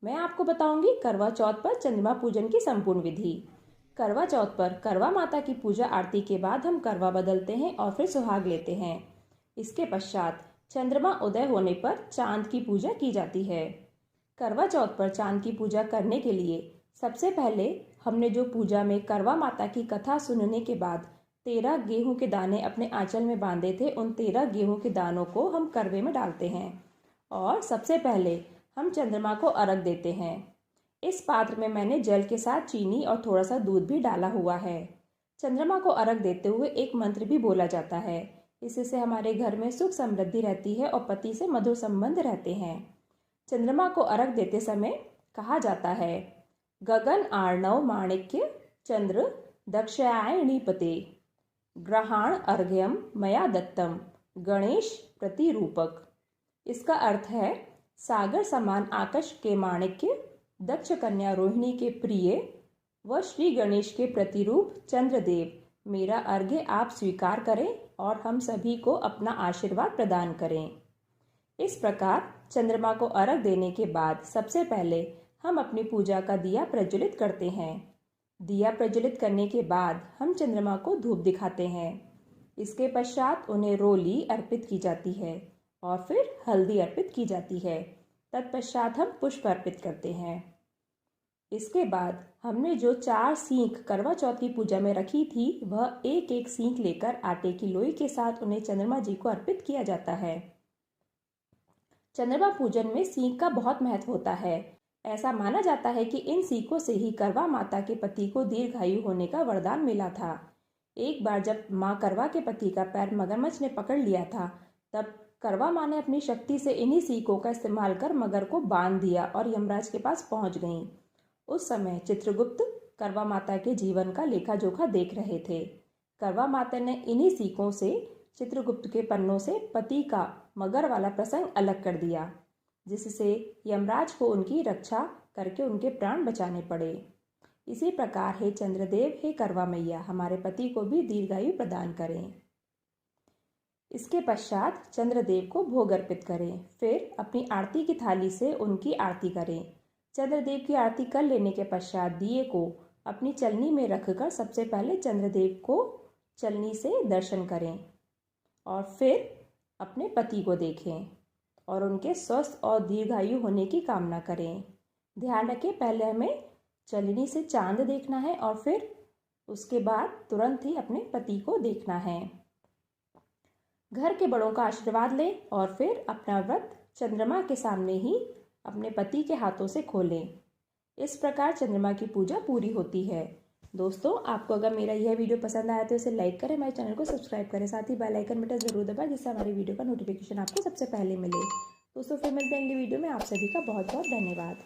मैं आपको बताऊंगी करवा चौथ पर चंद्रमा पूजन की संपूर्ण विधि। करवा चौथ पर करवा माता की पूजा आरती के बाद हम करवा बदलते हैं और फिर सुहाग लेते हैं। इसके पश्चात चंद्रमा उदय होने पर चांद की पूजा की जाती है। करवा चौथ पर चांद की पूजा करने के लिए सबसे पहले हमने जो पूजा में करवा माता की कथा सुनने के बाद 13 गेहूं के दाने अपने आंचल में बांधे थे, उन 13 गेहूं के दानों को हम करवे में डालते हैं और सबसे पहले हम चंद्रमा को अर्घ देते हैं। इस पात्र में मैंने जल के साथ चीनी और थोड़ा सा दूध भी डाला हुआ है। चंद्रमा को अर्घ देते हुए एक मंत्र भी बोला जाता है। इससे हमारे घर में सुख समृद्धि रहती है और पति से मधुर संबंध रहते हैं। चंद्रमा को अर्घ देते समय कहा जाता है, गगन आर्णव माणिक्य चंद्र दक्षायणीपते ग्रहाण अर्घ्यम मया दत्तम गणेश प्रतिरूपक। इसका अर्थ है, सागर समान आकाश के माणिक्य, दक्ष कन्या रोहिणी के प्रिय व श्री गणेश के प्रतिरूप चंद्रदेव, मेरा अर्घ्य आप स्वीकार करें और हम सभी को अपना आशीर्वाद प्रदान करें। इस प्रकार चंद्रमा को अर्घ देने के बाद सबसे पहले हम अपनी पूजा का दिया प्रज्वलित करते हैं। दिया प्रज्वलित करने के बाद हम चंद्रमा को धूप दिखाते हैं। इसके पश्चात उन्हें रोली अर्पित की जाती है और फिर हल्दी अर्पित की जाती है। तत्पश्चात हम पुष्प अर्पित करते हैं। इसके बाद हमने जो 4 सींख करवा चौथ की पूजा में रखी थी, वह एक एक सींख लेकर आटे की लोई के साथ उन्हें चंद्रमा जी को अर्पित किया जाता है। चंद्रमा पूजन में सींख का बहुत महत्व होता है। ऐसा माना जाता है कि इन सींखों से ही करवा माता के पति को दीर्घायु होने का वरदान मिला था। एक बार जब माँ करवा के पति का पैर मगरमच्छ ने पकड़ लिया था, तब करवा माँ ने अपनी शक्ति से इन्हीं सीखों का इस्तेमाल कर मगर को बांध दिया और यमराज के पास पहुंच गईं। उस समय चित्रगुप्त करवा माता के जीवन का लेखा जोखा देख रहे थे। करवा माता ने इन्हीं सीखों से चित्रगुप्त के पन्नों से पति का मगर वाला प्रसंग अलग कर दिया, जिससे यमराज को उनकी रक्षा करके उनके प्राण बचाने पड़े। इसी प्रकार हे चंद्रदेव, हे करवा मैया, हमारे पति को भी दीर्घायु प्रदान करें। इसके पश्चात चंद्रदेव को भोग अर्पित करें। फिर अपनी आरती की थाली से उनकी आरती करें। चंद्रदेव की आरती कर लेने के पश्चात दिए को अपनी चलनी में रखकर सबसे पहले चंद्रदेव को चलनी से दर्शन करें और फिर अपने पति को देखें और उनके स्वस्थ और दीर्घायु होने की कामना करें। ध्यान रखें, पहले हमें चलनी से चांद देखना है और फिर उसके बाद तुरंत ही अपने पति को देखना है। घर के बड़ों का आशीर्वाद लें और फिर अपना व्रत चंद्रमा के सामने ही अपने पति के हाथों से खोलें। इस प्रकार चंद्रमा की पूजा पूरी होती है। दोस्तों, आपको अगर मेरा यह वीडियो पसंद आया तो इसे लाइक करें, हमारे चैनल को सब्सक्राइब करें, साथ ही बेल आइकन बटन जरूर दबाएं, जिससे हमारी वीडियो का नोटिफिकेशन आपको सबसे पहले मिले। दोस्तों, फिर मिलते हैं अगली वीडियो में। आप सभी का बहुत बहुत धन्यवाद।